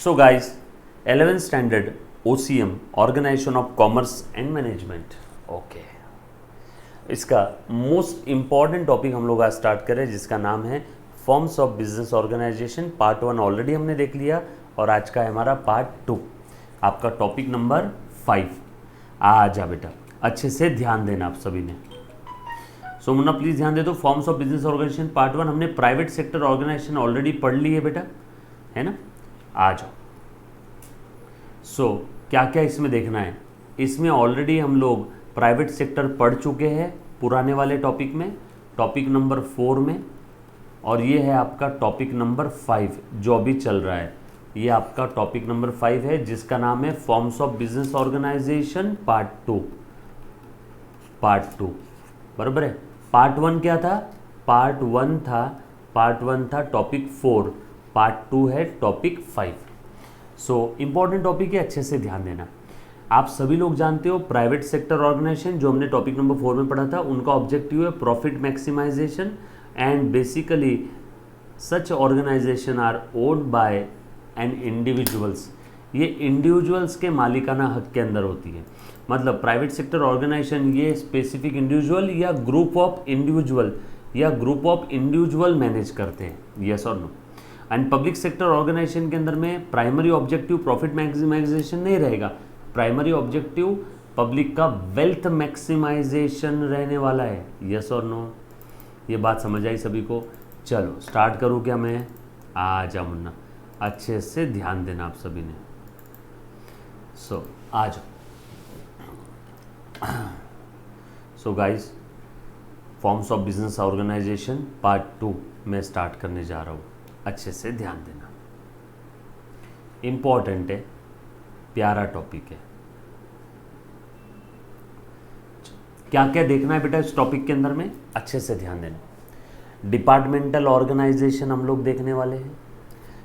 So guys 11th standard OCM organisation of commerce and management. Okay, इसका most important topic हम लोग आज start करें जिसका नाम है forms of business organisation. Part 1 already हमने देख लिया और आज का है हमारा पार्ट 2, आपका टॉपिक नंबर 5। आ जा बेटा, अच्छे से ध्यान देना आप सभी ने। सो मुन्ना प्लीज ध्यान दे दो। Forms of business organisation part 1 हमने प्राइवेट सेक्टर ऑर्गेनाइजेशन ऑलरेडी पढ़ ली है बेटा, है ना। आ जाओ। सो क्या क्या इसमें देखना है, इसमें ऑलरेडी हम लोग प्राइवेट सेक्टर पढ़ चुके हैं पुराने वाले टॉपिक में, टॉपिक नंबर 4 में, और ये है आपका टॉपिक नंबर 5 जो अभी चल रहा है। ये आपका टॉपिक नंबर 5 है जिसका नाम है forms of business organisation part 2। बराबर है। पार्ट 1 क्या था? पार्ट 1 था टॉपिक 4, पार्ट 2 है टॉपिक 5। सो इंपॉर्टेंट टॉपिक है, अच्छे से ध्यान देना। आप सभी लोग जानते हो प्राइवेट सेक्टर ऑर्गेनाइजेशन जो हमने टॉपिक नंबर 4 में पढ़ा था, उनका ऑब्जेक्टिव है profit maximisation and basically such organisation are owned by and individuals. ये इंडिविजुअल्स के मालिकाना हक के अंदर होती है। मतलब प्राइवेट सेक्टर ऑर्गेनाइजेशन ये स्पेसिफिक इंडिविजुअल या ग्रुप ऑफ इंडिविजुअल मैनेज करते हैं, यस और no. And public sector organisation के अंदर में प्राइमरी ऑब्जेक्टिव प्रॉफिट मैक्सिमाइजेशन नहीं रहेगा, प्राइमरी ऑब्जेक्टिव पब्लिक का वेल्थ मैक्सिमाइजेशन रहने वाला है, यस और नो। ये बात समझ आई सभी को? चलो स्टार्ट करूँ क्या मैं? आ जा मुन्ना, अच्छे से ध्यान देना आप सभी ने। सो आ जाओ। So guys forms of business organisation part 2 में स्टार्ट करने जा रहा हूँ, अच्छे से ध्यान देना। इंपॉर्टेंट है, प्यारा टॉपिक है। क्या क्या देखना है बेटा इस टॉपिक के अंदर में, अच्छे से ध्यान देना। डिपार्टमेंटल ऑर्गेनाइजेशन हम लोग देखने वाले हैं,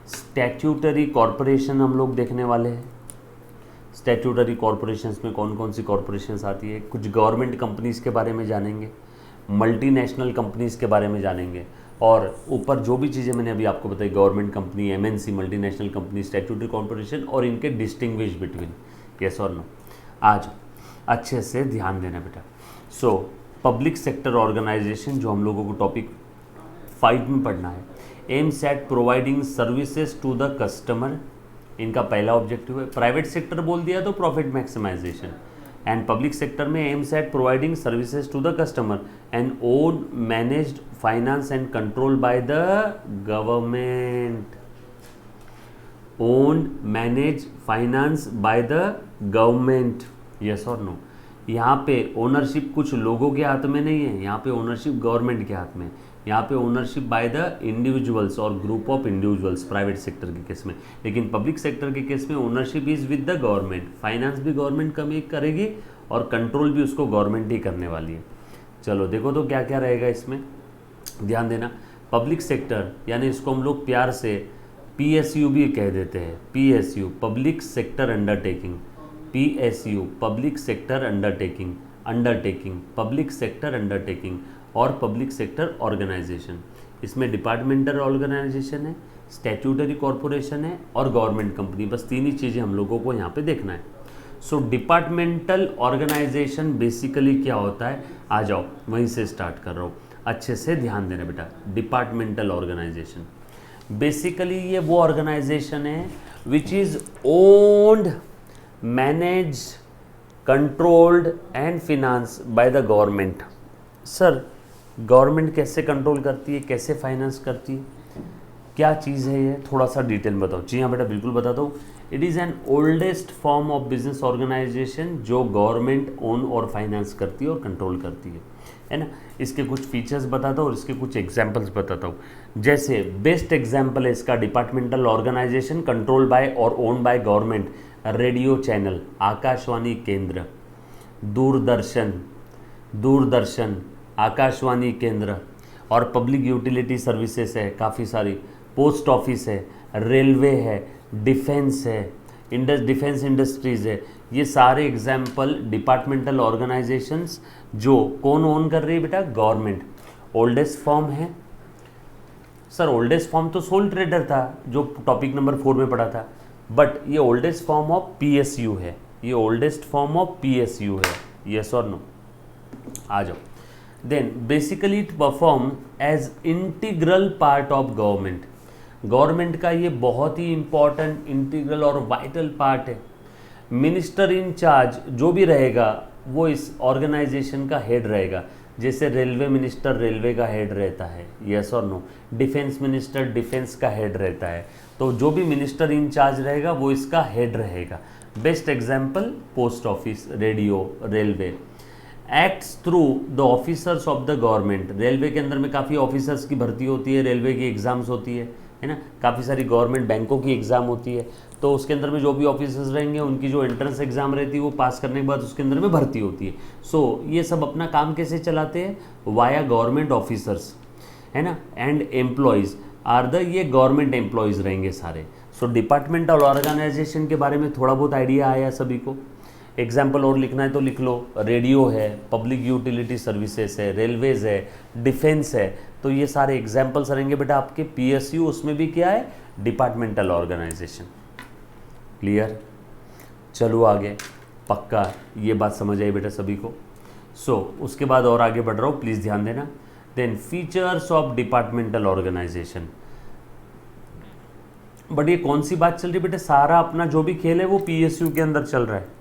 स्टैट्यूटरी कॉरपोरेशन हम लोग देखने वाले हैं। स्टैट्यूटरी कॉरपोरेशंस में कौन कौन सी कॉरपोरेशंस आती है, कुछ गवर्नमेंट कंपनीज के बारे में जानेंगे, मल्टीनेशनल कंपनीज के बारे में जानेंगे, और ऊपर जो भी चीज़ें मैंने अभी आपको बताई, government company, MNC, multinational company, statutory corporation और इनके डिस्टिंग्विश बिटवीन, यस और नो। आज अच्छे से ध्यान देना बेटा। सो पब्लिक सेक्टर ऑर्गेनाइजेशन जो हम लोगों को टॉपिक 5 में पढ़ना है, aims at providing services to the customer, इनका पहला ऑब्जेक्टिव है। प्राइवेट सेक्टर बोल दिया तो profit maximisation, and public sector में aims at providing services to the customer and own managed finance and control by the government. Own manage finance by the government, yes और no. यहाँ पे ownership कुछ लोगों के हाथ में नहीं है, यहाँ पे ओनरशिप गवर्नमेंट के हाथ में। यहाँ पे ओनरशिप बाय द इंडिविजुअल्स और group of individuals private sector के केस में, लेकिन पब्लिक सेक्टर के केस में ownership is with the government. Finance भी गवर्नमेंट करेगी और कंट्रोल भी उसको गवर्नमेंट ही करने वाली है। चलो देखो तो क्या क्या रहेगा इसमें, ध्यान देना। पब्लिक सेक्टर यानी इसको हम लोग प्यार से PSU भी कह देते हैं, PSU public sector undertaking, PSU public sector undertaking, public sector undertaking और पब्लिक सेक्टर ऑर्गेनाइजेशन। इसमें डिपार्टमेंटल ऑर्गेनाइजेशन है, स्टैट्यूटरी कॉरपोरेशन है और गवर्नमेंट कंपनी, बस 3 ही चीज़ें हम लोगों को यहाँ पे देखना है। सो डिपार्टमेंटल ऑर्गेनाइजेशन बेसिकली क्या होता है, आ जाओ वहीं से स्टार्ट कर रहा हूँ, अच्छे से ध्यान देना बेटा। डिपार्टमेंटल ऑर्गेनाइजेशन बेसिकली ये वो ऑर्गेनाइजेशन है which is owned, manage, controlled and finance bye the government. Sir government कैसे कंट्रोल करती है, कैसे फाइनेंस करती है, क्या चीज़ है ये, थोड़ा सा डिटेल में बताओ। जी हाँ बेटा बिल्कुल बताता हूँ। It is an oldest form of business organisation जो गवर्नमेंट ओन और फाइनेंस करती है और कंट्रोल करती है ना। इसके कुछ फीचर्स बताता हूँ और इसके कुछ एग्जाम्पल्स बताता हूँ। जैसे बेस्ट एग्जाम्पल है इसका डिपार्टमेंटल ऑर्गेनाइजेशन कंट्रोल बाय और own by government, radio channel, Akashvani केंद्र, दूरदर्शन, आकाशवाणी केंद्र, और पब्लिक यूटिलिटी सर्विसेज है काफ़ी सारी, पोस्ट ऑफिस है, रेलवे है, डिफेंस है, डिफेंस इंडस्ट्रीज़ है। ये सारे एग्जाम्पल डिपार्टमेंटल ऑर्गेनाइजेशंस जो कौन ओन कर रही है बेटा, गवर्नमेंट। ओल्डेस्ट फॉर्म है सर, ओल्डेस्ट फॉर्म तो सोल ट्रेडर था जो टॉपिक नंबर 4 में पढ़ा था। बट ये ओल्डेस्ट फॉर्म ऑफ पीएसयू है, ये ओल्डेस्ट फॉर्म ऑफ पीएसयू है, यस और नो। आ जाओ। Then basically it perform as integral part of government. Government का ये बहुत ही इंपॉर्टेंट, इंटीग्रल और वाइटल पार्ट है। मिनिस्टर इन चार्ज जो भी रहेगा वो इस ऑर्गेनाइजेशन का हेड रहेगा। जैसे रेलवे मिनिस्टर रेलवे का हेड रहता है, यस और नो। डिफेंस मिनिस्टर डिफेंस का हेड रहता है। तो जो भी मिनिस्टर इन चार्ज रहेगा वो इसका हेड रहेगा। Best example post office, radio, railway. Acts through the officers of the government. Railway के अंदर में काफ़ी ऑफिसर्स की भर्ती होती है, रेलवे की एग्ज़ाम्स होती है ना। काफ़ी सारी गवर्नमेंट बैंकों की एग्ज़ाम होती है, तो उसके अंदर में जो भी ऑफिसर्स रहेंगे उनकी जो एंट्रेंस एग्ज़ाम रहती है वो पास करने के बाद उसके अंदर में भर्ती होती है। सो ये सब अपना काम कैसे चलाते हैं? वाया गवर्नमेंट ऑफिसर्स, है ना। एंड एम्प्लॉयज़ आर द, ये गवर्नमेंट एम्प्लॉयज़ रहेंगे सारे। सो डिपार्टमेंटल ऑर्गेनाइजेशन के बारे में थोड़ा बहुत आइडिया आया सभी को। एग्जाम्पल और लिखना है तो लिख लो। रेडियो है, पब्लिक यूटिलिटी सर्विसेज है, रेलवेज है, डिफेंस है। तो ये सारे एग्जाम्पल्स रहेंगे बेटा आपके। पीएसयू उसमें भी क्या है? Departmental organisation. क्लियर? चलो आगे। पक्का ये बात समझ आई बेटा सभी को? सो उसके बाद और आगे बढ़ रहा हूँ, प्लीज़ ध्यान देना। Then features of departmental organisation. But ये कौन सी बात चल रही है बेटा? सारा अपना जो भी खेल है वो पीएसयू के अंदर चल रहा है।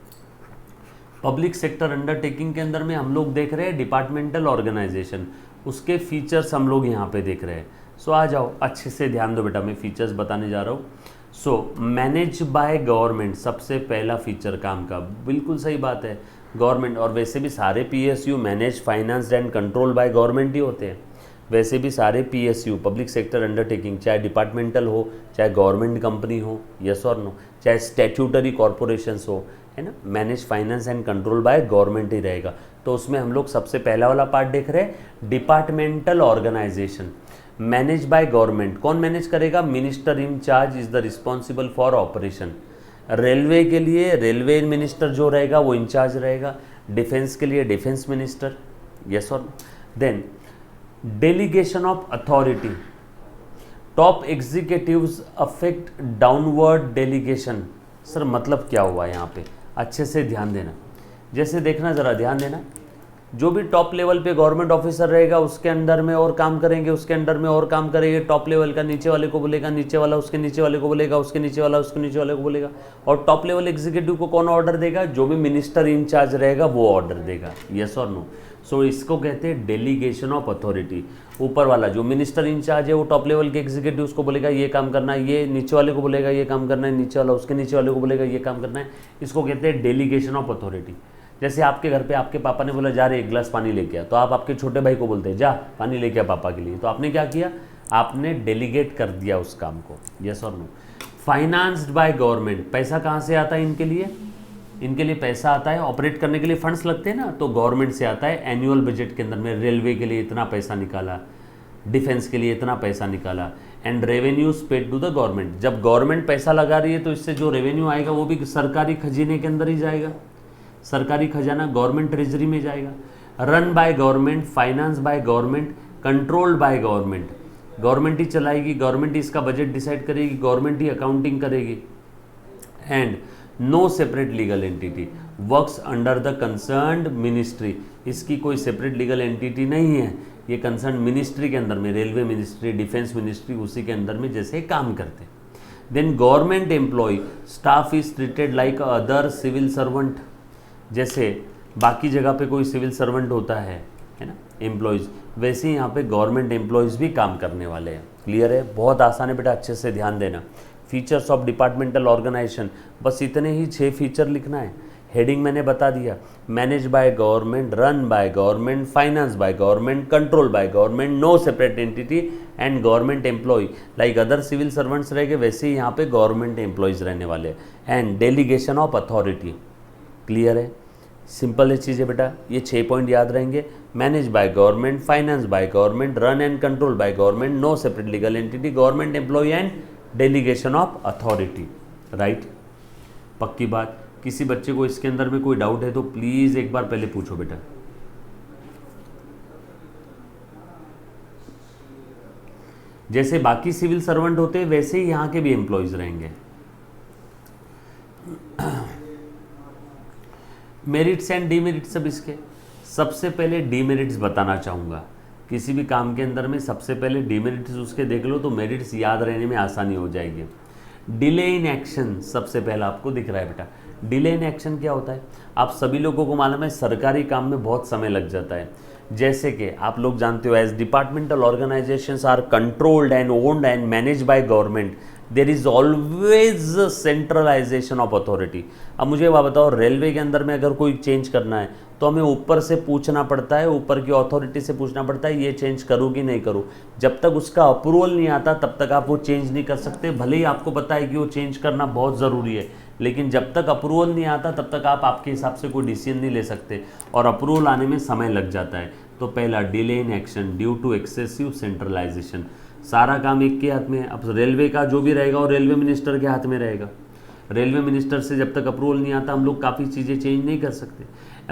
पब्लिक सेक्टर अंडरटेकिंग के अंदर में हम लोग देख रहे हैं डिपार्टमेंटल ऑर्गेनाइजेशन, उसके फीचर्स हम लोग यहाँ पे देख रहे हैं। सो आ जाओ, अच्छे से ध्यान दो बेटा, मैं फीचर्स बताने जा रहा हूँ। सो मैनेज बाय गवर्नमेंट, सबसे पहला फीचर काम का, बिल्कुल सही बात है, गवर्नमेंट। और वैसे भी सारे PSU manage, finance and control by government ही होते हैं। वैसे भी सारे पीएसयू, पब्लिक सेक्टर अंडरटेकिंग, चाहे डिपार्टमेंटल हो, चाहे गवर्नमेंट कंपनी हो, यस और नो, चाहे स्टैट्यूटरी कॉरपोरेशंस हो, है ना, manage, finance and control by government ही रहेगा। तो उसमें हम लोग सबसे पहला वाला पार्ट देख रहे हैं, departmental organisation. Manage by government, कौन मैनेज करेगा? Minister in charge is the responsible for operation. Railway के लिए रेलवे मिनिस्टर जो रहेगा वो इंचार्ज रहेगा। डिफेंस के लिए डिफेंस मिनिस्टर, यस और no. Then delegation of authority, top executives affect downward delegation. Sir मतलब क्या हुआ यहाँ पे? अच्छे से ध्यान देना। जैसे देखना, ज़रा ध्यान देना, जो भी टॉप लेवल पे गवर्नमेंट ऑफिसर रहेगा उसके अंडर में और काम करेंगे, उसके अंडर में और काम करेंगे। टॉप लेवल का नीचे वाले को बोलेगा, नीचे वाला उसके नीचे वाले को बोलेगा, उसके नीचे वाला उसके नीचे वाले को बोलेगा। और टॉप लेवल एग्जीक्यूटिव को कौन ऑर्डर देगा? जो भी मिनिस्टर इंचार्ज रहेगा वो ऑर्डर देगा, यस और नो। सो इसको कहते हैं डेलीगेशन ऑफ अथॉरिटी। ऊपर वाला जो मिनिस्टर इंचार्ज है वो टॉप लेवल के एग्जीक्यूटिव उसको बोलेगा ये काम करना है, ये नीचे वाले को बोलेगा ये काम करना है, नीचे वाला उसके नीचे वाले को बोलेगा ये काम करना है। इसको कहते हैं डेलीगेशन ऑफ अथॉरिटी। जैसे आपके घर पे आपके पापा ने बोला जा रे एक गिलास पानी लेके आ, तो आप आपके छोटे भाई को बोलते हैं जा पानी लेके आ पापा के लिए। तो आपने क्या किया? आपने डेलीगेट कर दिया उस काम को, यस और नो। फाइनेंस्ड बाय गवर्नमेंट, पैसा कहाँ से आता है इनके लिए? इनके लिए पैसा आता है, ऑपरेट करने के लिए फंड्स लगते हैं ना, तो गवर्नमेंट से आता है। एनुअल बजट के अंदर में रेलवे के लिए इतना पैसा निकाला, डिफेंस के लिए इतना पैसा निकाला। And revenues paid to the government. जब गवर्नमेंट पैसा लगा रही है तो इससे जो रेवेन्यू आएगा वो भी सरकारी खजीने के अंदर ही जाएगा, सरकारी खजाना गवर्नमेंट ट्रेजरी में जाएगा। Run by government, finance by government, controlled by government. Government ही चलाएगी, गवर्नमेंट ही इसका बजट डिसाइड करेगी, गवर्नमेंट ही अकाउंटिंग करेगी। And no separate legal entity, works under the concerned ministry. इसकी कोई सेपरेट लीगल एंटिटी नहीं है, ये कंसर्न मिनिस्ट्री के अंदर में, रेलवे मिनिस्ट्री, डिफेंस मिनिस्ट्री, उसी के अंदर में जैसे काम करते। Then government employ, staff is treated like other civil servant. जैसे बाकी जगह पे कोई सिविल सर्वेंट होता है ना, एम्प्लॉयज़, वैसे ही यहाँ पे गवर्नमेंट एम्प्लॉयज़ भी काम करने वाले हैं। क्लियर है? बहुत आसान है बेटा, अच्छे से ध्यान देना। फीचर्स ऑफ डिपार्टमेंटल ऑर्गेनाइजेशन, बस इतने ही 6 फीचर लिखना है। हेडिंग मैंने बता दिया, manage by government, run by government, finance by government, control by government, no separate entity and government employ. Like other civil servants रहेंगे वैसे ही यहाँ पे गवर्नमेंट एम्प्लॉयज़ रहने वाले। And delegation of authority. Clear है? सिंपल है चीज़ें बेटा, ये 6 पॉइंट याद रहेंगे। Manage by government, finance by government, run and control by government, no separate legal entity, government employ and delegation of authority. Right? पक्की बात। किसी बच्चे को इसके अंदर में कोई डाउट है तो प्लीज़ एक बार पहले पूछो बेटा। जैसे बाकी सिविल सर्वेंट होते हैं वैसे ही यहाँ के भी एम्प्लॉयज़ रहेंगे। मेरिट्स एंड डीमेरिट्स अब इसके, सबसे पहले डीमेरिट्स बताना चाहूँगा। किसी भी काम के अंदर में सबसे पहले डीमेरिट्स उसके देख लो तो मेरिट्स याद रहने में आसानी हो जाएगी। डिले इन एक्शन सबसे पहला आपको दिख रहा है बेटा। डिले इन एक्शन क्या होता है? आप सभी लोगों को मालूम है सरकारी काम में बहुत समय लग जाता है। जैसे कि आप लोग जानते हो, as departmental organisations are controlled and owned and manage by government, there is always centralisation of authority. अब मुझे वह बताओ, रेलवे के अंदर में अगर कोई चेंज करना है तो हमें ऊपर से पूछना पड़ता है, ऊपर की अथॉरिटी से पूछना पड़ता है ये चेंज करूँ कि नहीं करूँ। जब तक उसका अप्रूवल नहीं आता तब तक आप वो चेंज नहीं कर सकते, भले ही आपको पता है कि वो चेंज करना बहुत ज़रूरी है, लेकिन जब तक अप्रूवल नहीं आता तब तक आप आपके हिसाब से कोई डिसीजन नहीं ले सकते, और अप्रूवल आने में समय लग जाता है। तो पहला, delay in action due to excessive centralisation. सारा काम एक के हाथ में है। अब रेलवे का जो भी रहेगा वो रेलवे मिनिस्टर के हाथ में रहेगा। रेलवे मिनिस्टर से जब तक अप्रूवल नहीं आता हम लोग काफ़ी चीज़ें चेंज नहीं कर सकते।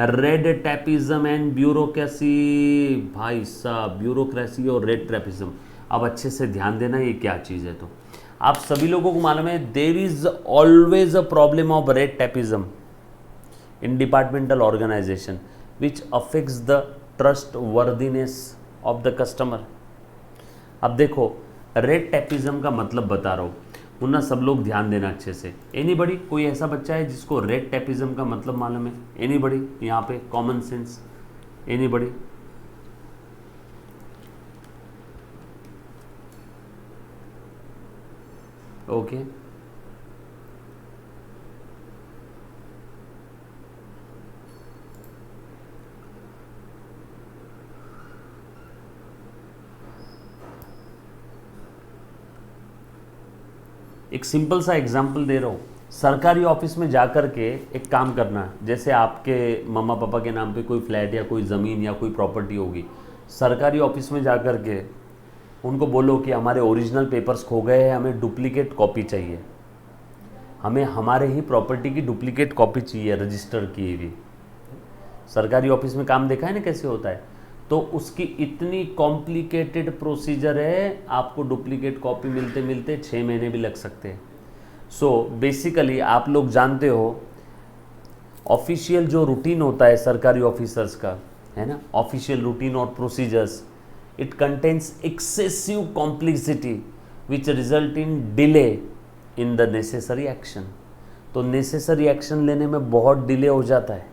रेड टैपिज्म एंड ब्यूरोक्रेसी, भाई साहब ब्यूरोक्रेसी और रेड टैपिज्म, अब अच्छे से ध्यान देना ये क्या चीज़ है। तो आप सभी लोगों को मालूम है there is always a problem of red tapism in departmental organization which affects the trustworthiness of the customer. अब देखो, रेड टैपिज्म का मतलब बता रहा हूँ, ना सब लोग ध्यान देना अच्छे से। एनीबडी, कोई ऐसा बच्चा है जिसको रेड टैपिज्म का मतलब मालूम है? एनीबडी यहाँ पे कॉमन सेंस, एनीबडी? ओके, एक सिंपल सा एग्जांपल दे रहा हूँ। सरकारी ऑफिस में जाकर के एक काम करना, जैसे आपके मम्मा पापा के नाम पे कोई फ्लैट या कोई ज़मीन या कोई प्रॉपर्टी होगी, सरकारी ऑफिस में जाकर के उनको बोलो कि हमारे ओरिजिनल पेपर्स खो गए हैं, हमें डुप्लीकेट कॉपी चाहिए, हमें हमारे ही प्रॉपर्टी की डुप्लीकेट कॉपी चाहिए रजिस्टर की हुई। सरकारी ऑफिस में काम देखा है ना कैसे होता है? तो उसकी इतनी कॉम्प्लिकेटेड प्रोसीजर है, आपको डुप्लीकेट कॉपी मिलते मिलते 6 महीने भी लग सकते हैं। सो बेसिकली आप लोग जानते हो ऑफिशियल जो रूटीन होता है सरकारी ऑफिसर्स का, है ना, ऑफिशियल रूटीन और procedures, it contains excessive complexity which result in delay in the necessary action. तो नेसेसरी एक्शन लेने में बहुत डिले हो जाता है।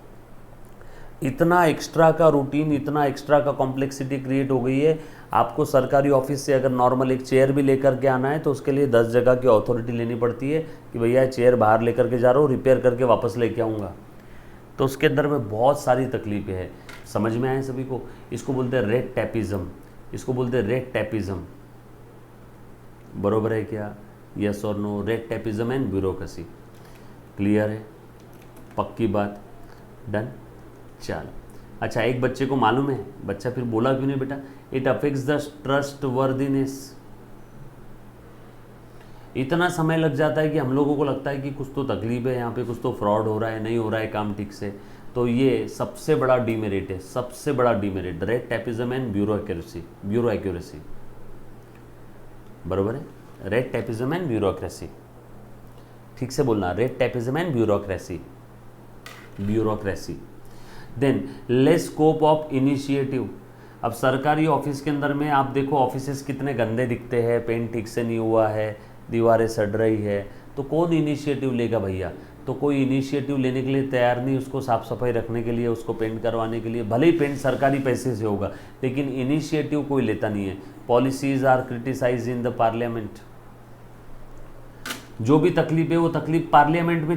इतना एक्स्ट्रा का रूटीन, इतना एक्स्ट्रा का कॉम्प्लेक्सिटी क्रिएट हो गई है। आपको सरकारी ऑफिस से अगर नॉर्मल एक चेयर भी लेकर के आना है तो उसके लिए 10 जगह की अथॉरिटी लेनी पड़ती है कि भैया चेयर बाहर लेकर के जा रहा हूँ, रिपेयर करके वापस लेके आऊँगा। तो उसके अंदर में बहुत सारी तकलीफें हैं। समझ में आए सभी को? इसको बोलते हैं रेड टैपिज्म, इसको बोलते हैं रेड टैपिज्म। बरोबर है क्या? यस और no? Red tapism and bureaucracy. Clear है? पक्की बात? डन? चल, अच्छा, एक बच्चे को मालूम है, बच्चा फिर बोला क्यों नहीं बेटा? It affects the trust worthiness. इतना समय लग जाता है कि हम लोगों को लगता है कि कुछ तो तकलीफ है यहाँ पे, कुछ तो फ्रॉड हो रहा है, नहीं हो रहा है काम ठीक से। तो ये सबसे बड़ा डीमेरिट है, सबसे बड़ा demerit, red tapism and bureaucracy. बरोबर है? रेड टैपिज्म एंड ब्यूरोक्रेसी, ठीक से बोलना, red tapism and bureaucracy. Then less scope of initiative. अब सरकारी ऑफिस के अंदर में आप देखो ऑफिसेस कितने गंदे दिखते हैं, पेंट ठीक से नहीं हुआ है, दीवारें सड़ रही है, तो कौन इनिशिएटिव लेगा भैया? तो कोई इनिशिएटिव लेने के लिए तैयार नहीं, उसको साफ़ सफाई रखने के लिए, उसको पेंट करवाने के लिए। भले ही पेंट सरकारी पैसे से होगा लेकिन इनिशिएटिव कोई लेता नहीं है। Policies are criticise in the parliament. जो भी तकलीफ है वो तकलीफ पार्लियामेंट में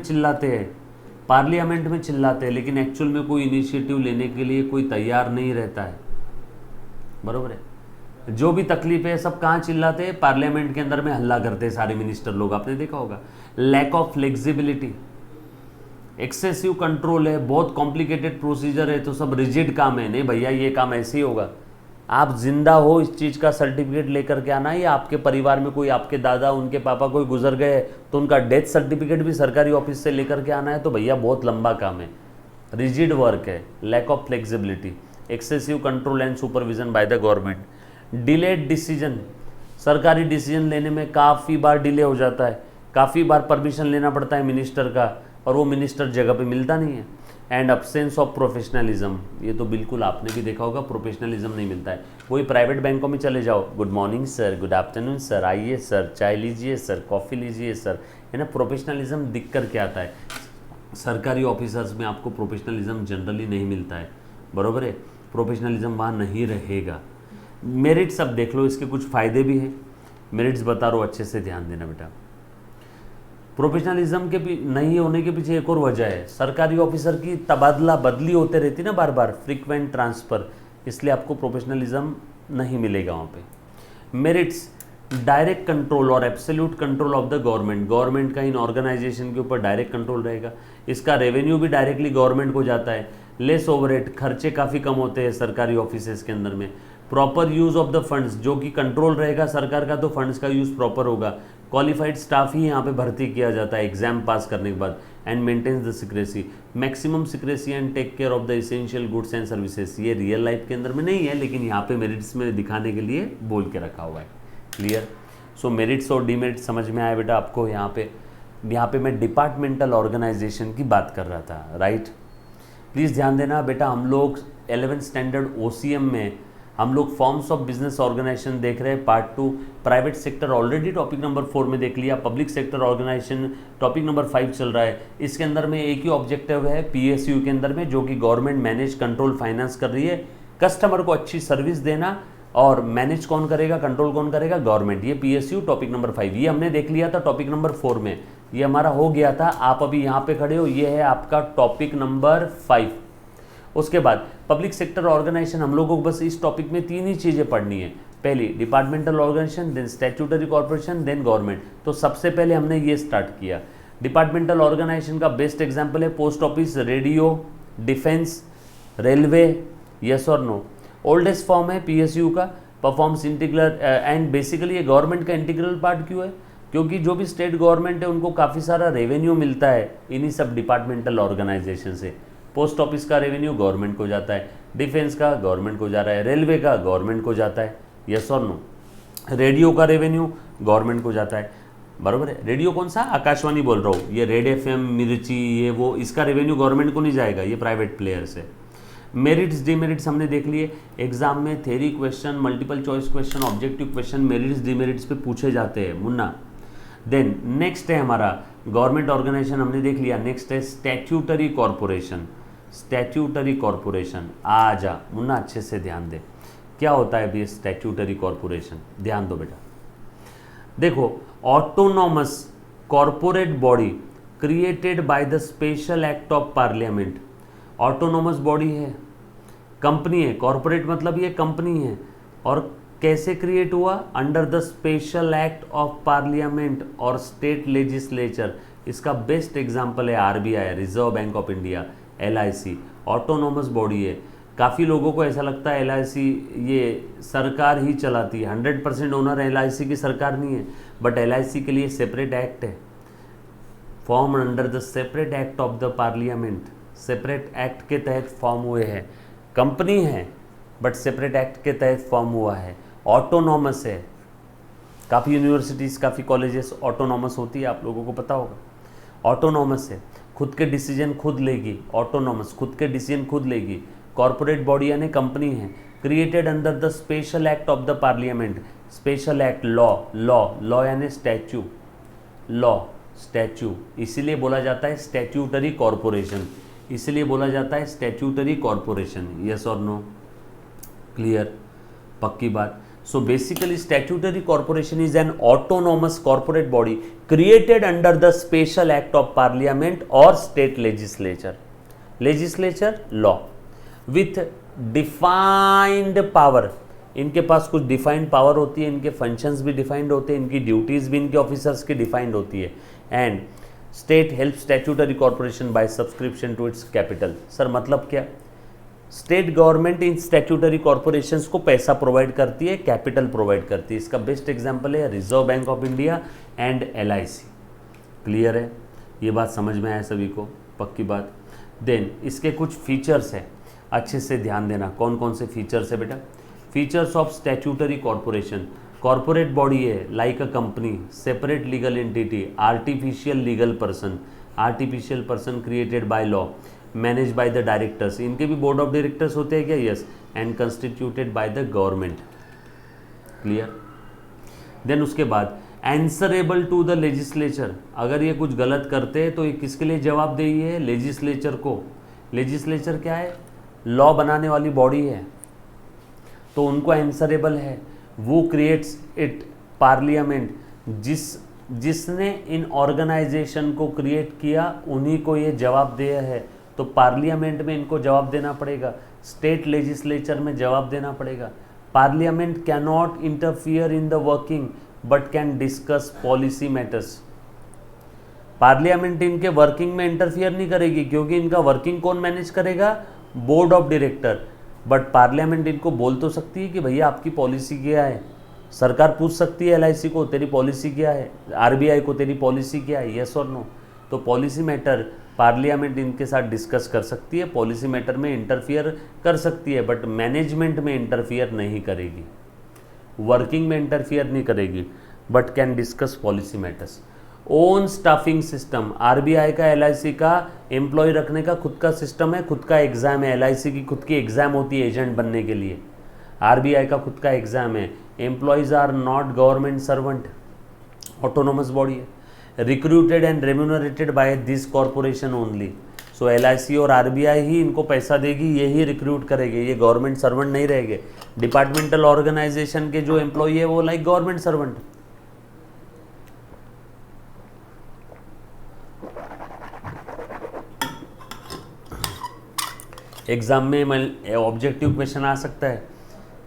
चिल्लाते हैं, लेकिन एक्चुअल में कोई इनिशिएटिव लेने के लिए कोई तैयार नहीं रहता है। बरोबर है? जो भी तकलीफ है सब कहाँ चिल्लाते हैं? पार्लियामेंट के अंदर में हल्ला करते हैं सारे मिनिस्टर लोग, आपने देखा होगा। Lack of flexibility, excessive control है, बहुत कॉम्प्लिकेटेड प्रोसीजर है, तो सब रिजिड काम है, नहीं भैया ये काम ऐसे ही होगा। आप जिंदा हो इस चीज़ का सर्टिफिकेट लेकर के आना है, या आपके परिवार में कोई, आपके दादा, उनके पापा कोई गुजर गए तो उनका डेथ सर्टिफिकेट भी सरकारी ऑफिस से लेकर के आना है, तो भैया बहुत लंबा काम है, रिजिड वर्क है। Lack of flexibility, excessive control and supervision by the government. Delayed decision, सरकारी डिसीजन लेने में काफ़ी बार डिले हो जाता है, काफ़ी बार परमिशन लेना पड़ता है मिनिस्टर का, और वो मिनिस्टर जगह पे मिलता नहीं है। एंड अब्सेंस ऑफ प्रोफेशनलिज्म, ये तो बिल्कुल आपने भी देखा होगा, प्रोफेशनलिज्म नहीं मिलता है। वही प्राइवेट बैंकों में चले जाओ, good morning sir, good afternoon sir, आइए सर, चाय लीजिए सर, कॉफ़ी लीजिए सर, है ना। प्रोफेशनलिज्म दिख कर के आता है। सरकारी ऑफिसर्स में आपको प्रोफेशनलिज्म जनरली नहीं मिलता है, बरोबर है, प्रोफेशनलिज्म वहाँ नहीं रहेगा। मेरिट्स अब देख लो, इसके कुछ फ़ायदे भी हैं, मेरिट्स बता रहा हूँ, अच्छे से ध्यान देना बेटा। प्रोफेशनलिज्म के नहीं होने के पीछे एक और वजह है, सरकारी ऑफिसर की तबादला बदली होते रहती ना बार बार, फ्रीक्वेंट ट्रांसफ़र, इसलिए आपको प्रोफेशनलिज्म नहीं मिलेगा वहाँ पे। मेरिट्स, डायरेक्ट कंट्रोल और absolute control of the government, government का इन ऑर्गेनाइजेशन के ऊपर डायरेक्ट कंट्रोल रहेगा, इसका रेवेन्यू भी डायरेक्टली गवर्नमेंट को जाता है। लेस ओवरहेड, खर्चे काफ़ी कम होते हैं सरकारी ऑफिसेज के अंदर में। Proper use of the funds, जो कि कंट्रोल रहेगा सरकार का, तो फंड्स का यूज़ प्रॉपर होगा। क्वालिफाइड स्टाफ ही यहाँ पे भर्ती किया जाता है एग्जाम पास करने के बाद। And maintains the secrecy, maximum secrecy and take care of the essential goods and services. ये रियल लाइफ के अंदर में नहीं है, लेकिन यहाँ पे मेरिट्स में दिखाने के लिए बोल के रखा हुआ है। क्लियर। सो मेरिट्स और डीमेरिट्स समझ में आया बेटा आपको। यहाँ पे मैं डिपार्टमेंटल ऑर्गेनाइजेशन की बात कर रहा था, राइट। प्लीज़ ध्यान देना बेटा, हम लोग 11th स्टैंडर्ड OCM में हम लोग फॉर्म्स ऑफ बिजनेस ऑर्गेनाइजेशन देख रहे हैं, part 2। Private sector already topic number 4 में देख लिया, public sector organisation topic number 5 चल रहा है। इसके अंदर में एक ही ऑब्जेक्टिव है PSU के अंदर में, जो कि गवर्नमेंट मैनेज कंट्रोल फाइनेंस कर रही है, कस्टमर को अच्छी सर्विस देना, और मैनेज कौन करेगा, कंट्रोल कौन करेगा, गवर्नमेंट। ये PSU टॉपिक नंबर 5, ये हमने देख लिया था टॉपिक नंबर 4 में, ये हमारा हो गया था। आप अभी यहाँ पे खड़े हो, ये है आपका टॉपिक नंबर 5। उसके बाद पब्लिक सेक्टर ऑर्गेनाइजेशन, हम लोगों को बस इस टॉपिक में 3 ही चीज़ें पढ़नी है। पहली departmental organisation, then statutory corporation, then government. तो सबसे पहले हमने ये स्टार्ट किया। डिपार्टमेंटल ऑर्गेनाइजेशन का बेस्ट एग्जाम्पल है post office, radio, defence, railway, yes और नो। ओल्डेस्ट फॉर्म है PSU का, परफॉर्म्स इंटीग्रल एंड बेसिकली ये गवर्नमेंट का इंटीग्रल पार्ट क्यों है, क्योंकि जो भी स्टेट गवर्नमेंट है उनको काफ़ी सारा रेवेन्यू मिलता है इन्हीं सब डिपार्टमेंटल ऑर्गेनाइजेशन से। पोस्ट ऑफिस का रेवेन्यू गवर्नमेंट को जाता है, डिफेंस का गवर्नमेंट को जा रहा है, रेलवे का गवर्नमेंट को जाता है, यस और नो। रेडियो का रेवेन्यू गवर्नमेंट को जाता है, बराबर है। रेडियो कौन सा, आकाशवाणी बोल रहा हूँ, ये रेड FM, मिर्ची, ये वो, इसका रेवेन्यू गवर्नमेंट को नहीं जाएगा, ये प्राइवेट प्लेयर्स है। मेरिट्स डीमेरिट्स हमने देख लिए, एग्जाम में theory question, multiple choice question, objective question merits demerits पे पूछे जाते हैं मुन्ना। देन नेक्स्ट है हमारा गवर्नमेंट ऑर्गेनाइजेशन, हमने देख लिया। नेक्स्ट है स्टैट्यूटरी कॉर्पोरेशन। स्टैट्यूटरी कॉर्पोरेशन, आ जा मुन्ना, अच्छे से ध्यान दे, क्या होता है अभी स्टैट्यूटरी कॉर्पोरेशन, ध्यान दो बेटा। देखो, autonomous corporate body created by the special act of parliament. Autonomous body है, कंपनी है, कॉर्पोरेट मतलब ये कंपनी है, और कैसे क्रिएट हुआ, under the special act of parliament और स्टेट लेजिस्लेचर। इसका बेस्ट एग्जांपल है RBI, reserve bank of India, LIC, autonomous body है। काफ़ी लोगों को ऐसा लगता है LIC ये सरकार ही चलाती है, 100% ओनर LIC की सरकार नहीं है, बट LIC के लिए सेपरेट एक्ट है, form under the separate act of the parliament. Separate act के तहत फॉर्म हुए हैं, कंपनी है बट सेपरेट एक्ट के तहत फॉर्म हुआ है, ऑटोनॉमस है। काफ़ी यूनिवर्सिटीज़, काफ़ी कॉलेजेस ऑटोनॉमस होती है, आप लोगों को पता होगा। ऑटोनॉमस है, खुद के डिसीजन खुद लेगी, ऑटोनॉमस खुद के डिसीजन खुद लेगी। कॉर्पोरेट बॉडी यानी कंपनी है, created under the special act of the parliament. Special act, law यानी स्टैच्यू, लॉ स्टैच्यू, इसीलिए बोला जाता है स्टैट्यूटरी कॉर्पोरेशन, इसलिए बोला जाता है स्टैट्यूटरी कॉर्पोरेशन। यस और नो, क्लियर, पक्की बात। So basically statutory corporation is an autonomous corporate body created under the special act of parliament और state legislature. Legislature, law with defined power. इनके पास कुछ डिफाइंड पावर होती है, इनके फंक्शंस भी डिफाइंड होते हैं, इनकी ड्यूटीज भी इनके ऑफिसर्स की डिफाइंड होती है। And state help statutory corporation by subscription to its capital. Sir मतलब क्या, state government in statutory corporations को पैसा प्रोवाइड करती है, कैपिटल प्रोवाइड करती है। इसका बेस्ट एग्जांपल है reserve bank of India and LIC। Clear है, ये बात समझ में आया सभी को, पक्की बात। देन इसके कुछ फीचर्स हैं, अच्छे से ध्यान देना। कौन कौन से फीचर्स है बेटा, features of statutory corporation. Corporate body है like a company, separate legal entity, artificial legal person, artificial person created by law, manage by the directors, इनके भी बोर्ड ऑफ डायरेक्टर्स होते हैं क्या? Yes, and constituted by the government. Clear? Then उसके बाद answerable to the legislature, अगर ये कुछ गलत करते हैं तो ये किसके लिए जवाबदेही है? लेजिस्लेचर को। लेजिस्लेचर क्या है? लॉ बनाने वाली बॉडी है, तो उनको आंसरेबल है। वो क्रिएट्स इट, पार्लियामेंट जिसने इन ऑर्गेनाइजेशन को क्रिएट किया उन्हीं को ये जवाबदेह है, तो पार्लियामेंट में इनको जवाब देना पड़ेगा, स्टेट लेजिस्लेचर में जवाब देना पड़ेगा। Parliament can not interfere in the working but can discuss policy matters. Parliament इनके वर्किंग में इंटरफियर नहीं करेगी, क्योंकि इनका वर्किंग कौन मैनेज करेगा? Board of director. But parliament इनको बोल तो सकती है कि भैया आपकी पॉलिसी क्या है। सरकार पूछ सकती है एलआईसी को तेरी पॉलिसी क्या है, आरबीआई को तेरी पॉलिसी क्या है, यस और नो। तो पॉलिसी मैटर पार्लियामेंट इनके साथ डिस्कस कर सकती है, पॉलिसी मैटर में इंटरफियर कर सकती है, बट मैनेजमेंट में इंटरफियर नहीं करेगी, वर्किंग में इंटरफियर नहीं करेगी, but can discuss policy matters. Own staffing system, RBI का एलआईसी का एम्प्लॉय रखने का खुद का सिस्टम है, खुद का एग्जाम है। एलआईसी की खुद की एग्जाम होती है एजेंट बनने के लिए, आरबीआई का खुद का एग्जाम है। Employees are not government servant, autonomous body है, recruited and remunerated by this corporation only. So LIC और आरबीआई ही इनको पैसा देगी, यही रिक्रूट करेंगे, ये गवर्नमेंट सर्वेंट नहीं रहेंगे। डिपार्टमेंटल ऑर्गेनाइजेशन के जो एम्प्लॉय है वो लाइक गवर्नमेंट सर्वेंट। एग्जाम में ऑब्जेक्टिव क्वेश्चन आ सकता है,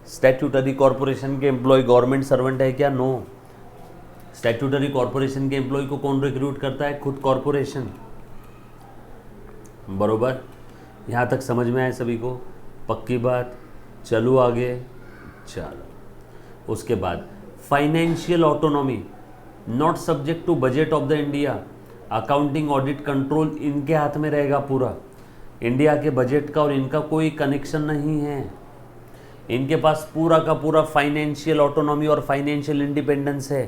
स्टैट्यूटरी कॉर्पोरेशन के एम्प्लॉय गवर्नमेंट सर्वेंट है क्या? नो। स्टैट्यूटरी कॉर्पोरेशन के एम्प्लॉय को कौन रिक्रूट करता है? खुद कॉर्पोरेशन। बरोबर, यहाँ तक समझ में आए सभी को? पक्की बात। चलो आगे। चलो उसके बाद financial autonomy, not subject to budget of the India. Accounting audit control इनके हाथ में रहेगा पूरा, इंडिया के बजट का और इनका कोई कनेक्शन नहीं है। इनके पास पूरा का पूरा फाइनेंशियल ऑटोनॉमी और फाइनेंशियल इंडिपेंडेंस है।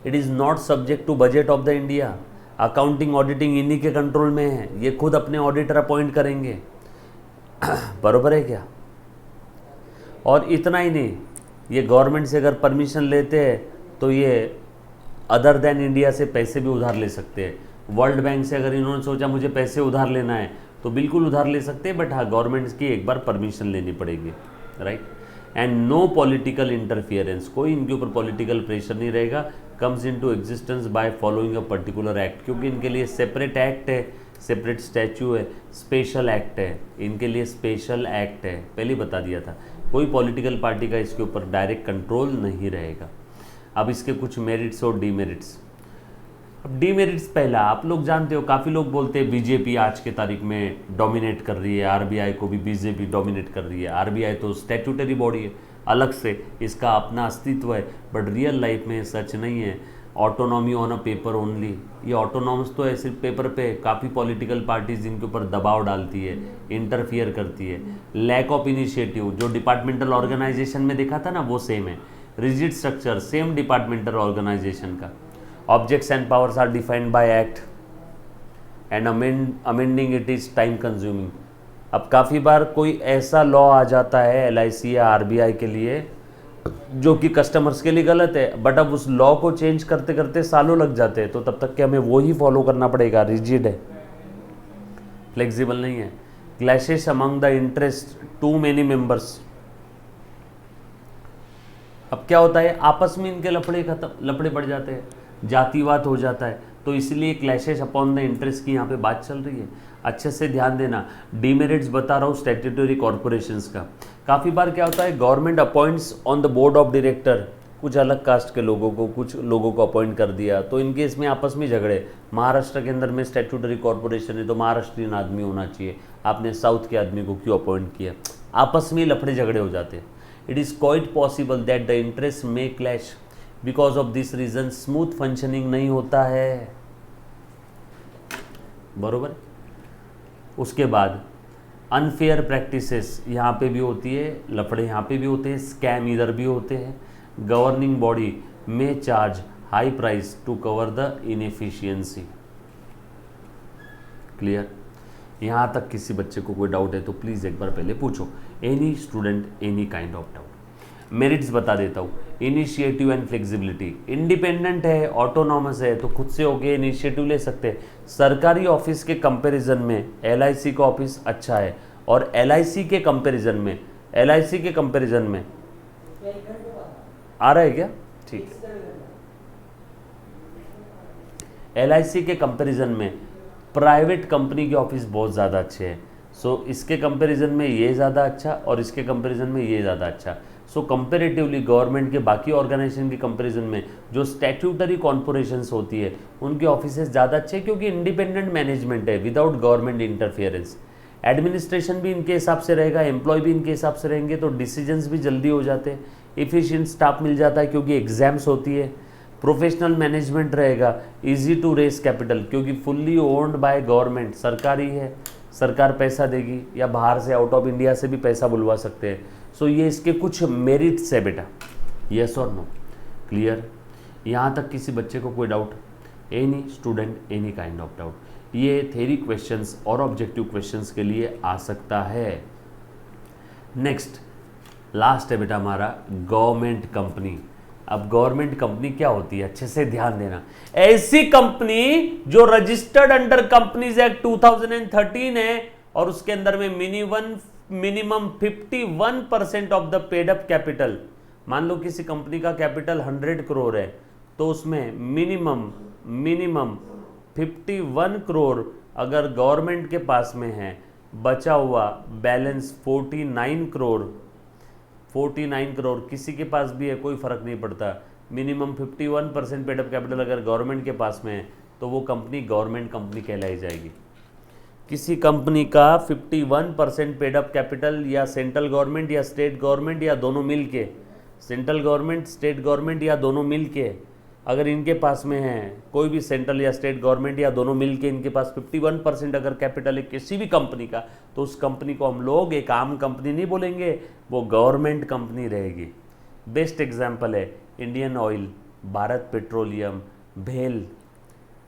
It is not subject to budget of the India. Accounting auditing इन्हीं के कंट्रोल में है, ये खुद अपने ऑडिटर अपॉइंट करेंगे। बरोबर है क्या? और इतना ही नहीं, ये गवर्नमेंट से अगर परमिशन लेते हैं तो ये अदर देन इंडिया से पैसे भी उधार ले सकते हैं। वर्ल्ड बैंक से अगर इन्होंने सोचा मुझे पैसे उधार लेना है तो बिल्कुल उधार ले सकते हैं, बट हाँ गवर्नमेंट की एक बार परमिशन लेनी पड़ेगी, right. And no political interference, कोई इनके ऊपर पॉलिटिकल प्रेशर नहीं रहेगा। Comes into existence by following a particular act, क्योंकि इनके लिए सेपरेट एक्ट है, सेपरेट स्टैच्यू है, स्पेशल एक्ट है, इनके लिए स्पेशल एक्ट है, पहले ही बता दिया था। कोई पॉलिटिकल पार्टी का इसके ऊपर डायरेक्ट कंट्रोल नहीं रहेगा। अब इसके कुछ मेरिट्स और डीमेरिट्स। अब डीमेरिट्स पहला, आप लोग जानते हो, काफ़ी लोग बोलते हैं बीजेपी आज के तारीख में डोमिनेट कर रही है, आरबीआई को भी बीजेपी डोमिनेट कर रही है। आरबीआई तो स्टैट्यूटरी बॉडी है, अलग से इसका अपना अस्तित्व है, बट रियल लाइफ में सच नहीं है। Autonomy on a paper only, ये ऑटोनॉमस तो है सिर्फ पेपर पे। काफ़ी पॉलिटिकल पार्टीज इनके ऊपर दबाव डालती है, इंटरफियर करती है। लैक ऑफ इनिशिएटिव, जो डिपार्टमेंटल ऑर्गेनाइजेशन में देखा था ना वो सेम है। Rigid structure same departmental organisation का। Objects and powers are defined by act and amending it is time consuming. अब काफ़ी बार कोई ऐसा लॉ आ जाता है एलआईसी या आरबीआई के लिए जो कि कस्टमर्स के लिए गलत है, बट अब उस लॉ को चेंज करते करते सालों लग जाते हैं, तो तब तक कि हमें वो ही फॉलो करना पड़ेगा। रिजिड है, फ्लेक्सिबल नहीं है। Clashes among the interest to many members. अब क्या होता है, आपस में इनके लफड़े पड़ जाते हैं, जातिवाद हो जाता है, तो इसलिए क्लैशेस अपॉन द इंटरेस्ट की यहाँ पे बात चल रही है। अच्छे से ध्यान देना। डीमेरिट्स बता रहा हूँ स्टैट्यूटरी कॉर्पोरेशंस का। काफ़ी बार क्या होता है, government appoints on the board of director, कुछ अलग कास्ट के लोगों को, कुछ लोगों को अपॉइंट कर दिया, तो इनके इसमें आपस में झगड़े। महाराष्ट्र के अंदर में स्टैट्यूटरी कॉर्पोरेशन है तो महाराष्ट्रियन आदमी होना चाहिए, आपने साउथ के आदमी को क्यों अपॉइंट किया, आपस में लफड़े झगड़े हो जाते हैं। It is quite possible that the interest may clash, because of this reason smooth functioning नहीं होता है। बरोबर। उसके बाद अनफेयर प्रैक्टिसेस यहाँ पे भी होती है, लफड़े यहाँ पे भी होते हैं, स्कैम इधर भी होते हैं। Governing body may charge high price to cover the inefficiency. Clear? यहाँ तक किसी बच्चे को कोई डाउट है तो प्लीज़ एक बार पहले पूछो। Any student any kind of doubt. Merits बता देता हूँ। इनिशिएटिव एंड फ्लेक्सिबिलिटी, इंडिपेंडेंट है, ऑटोनॉमस है, तो खुद से होके इनिशिएटिव ले सकते हैं। सरकारी ऑफिस के कंपैरिजन में एलआईसी का ऑफिस अच्छा है, और एलआईसी के कंपैरिजन में आ रहा है क्या? ठीक है। एलआईसी के कंपैरिजन में प्राइवेट कंपनी के ऑफिस बहुत ज़्यादा अच्छे हैं। सो इसके कंपैरिजन में ये ज़्यादा अच्छा, और इसके कंपैरिजन में ये ज़्यादा अच्छा। सो कंपैरेटिवली गवर्नमेंट के बाकी ऑर्गेनाइजेशन के कंपैरिजन में जो स्टैट्यूटरी कॉर्पोरेशंस होती है उनके ऑफिसेज ज़्यादा अच्छे, क्योंकि इंडिपेंडेंट मैनेजमेंट है विदाउट गवर्नमेंट इंटरफियरेंस। एडमिनिस्ट्रेशन भी इनके हिसाब से रहेगा, एम्प्लॉय भी इनके हिसाब से रहेंगे, तो डिसीजंस भी जल्दी हो जाते हैं, एफिशिएंट स्टाफ मिल जाता है क्योंकि एग्जाम्स होती है, प्रोफेशनल मैनेजमेंट रहेगा, इजी टू रेस कैपिटल क्योंकि फुल्ली ओन्ड बाय गवर्नमेंट, सरकारी है, सरकार पैसा देगी, या बाहर से आउट ऑफ इंडिया से भी पैसा बुलवा सकते हैं। सो ये इसके कुछ मेरिट्स है बेटा, यस और नो? क्लियर? यहाँ तक किसी बच्चे को कोई doubt? Any student any kind of doubt. ये थ्योरी क्वेश्चंस और ऑब्जेक्टिव क्वेश्चंस के लिए आ सकता है। नेक्स्ट लास्ट है बेटा हमारा गवर्नमेंट कंपनी। अब गवर्नमेंट कंपनी क्या होती है, अच्छे से ध्यान देना। ऐसी कंपनी जो रजिस्टर्ड अंडर कंपनीज एक्ट 2013 है, और उसके अंदर में minimum 51% of the paid up capital. मान लो किसी कंपनी का कैपिटल 100 करोड़ है, तो उसमें मिनिमम 51 करोड़ अगर गवर्नमेंट के पास में है, बचा हुआ बैलेंस 49 करोड़ किसी के पास भी है, कोई फर्क नहीं पड़ता। मिनिमम 51% पेड अप कैपिटल अगर गवर्नमेंट के पास में है तो वो कंपनी गवर्नमेंट कंपनी कहलाई जाएगी। किसी कंपनी का 51% पेड अप कैपिटल या सेंट्रल गवर्नमेंट या स्टेट गवर्नमेंट या दोनों मिलके, सेंट्रल गवर्नमेंट स्टेट गवर्नमेंट या दोनों मिलके अगर इनके पास में है, कोई भी सेंट्रल या स्टेट गवर्नमेंट या दोनों मिलके इनके पास 51% अगर कैपिटल है किसी भी कंपनी का, तो उस कंपनी को हम लोग एक आम कंपनी नहीं बोलेंगे, वो गवर्नमेंट कंपनी रहेगी। बेस्ट एग्जाम्पल है इंडियन ऑयल, भारत पेट्रोलियम, भेल,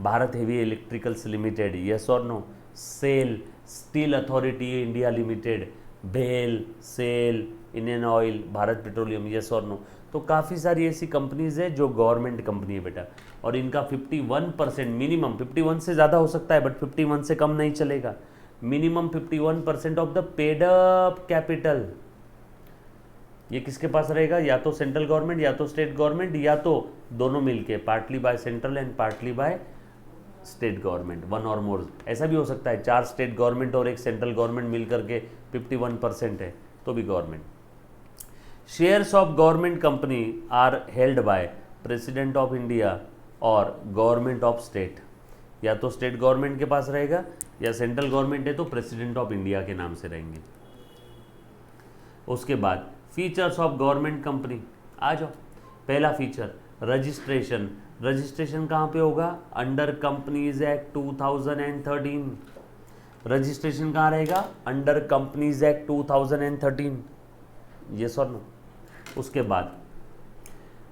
Bharat heavy electricals limited, yes और no? SAIL, steel authority India limited, भेल, SAIL, Indian oil, Bharat petroleum, yes और नो? तो काफ़ी सारी ऐसी कंपनीज है जो गवर्नमेंट कंपनी है बेटा, और इनका 51% मिनिमम, 51 से ज़्यादा हो सकता है बट 51 से कम नहीं चलेगा। Minimum 51% of the paid up capital ये किसके पास रहेगा? या तो सेंट्रल गवर्नमेंट या तो स्टेट गवर्नमेंट या तो दोनों मिलके, partly by central and partly by state government, one और मोर। ऐसा भी हो सकता है 4 स्टेट गवर्नमेंट और एक सेंट्रल गवर्नमेंट मिलकर के 51% है तो भी government. Shares of government company are held by president of India और गवर्नमेंट ऑफ स्टेट। या तो स्टेट गवर्नमेंट के पास रहेगा या सेंट्रल गवर्नमेंट है तो प्रेसिडेंट ऑफ इंडिया के नाम से रहेंगे। उसके बाद फीचर्स ऑफ गवर्नमेंट कंपनी आ जाओ। पहला फीचर रजिस्ट्रेशन। रजिस्ट्रेशन कहाँ पे होगा? Under companies act 2013। रजिस्ट्रेशन कहाँ रहेगा? अंडर कंपनीज एक्ट 2013, यस और नो? उसके बाद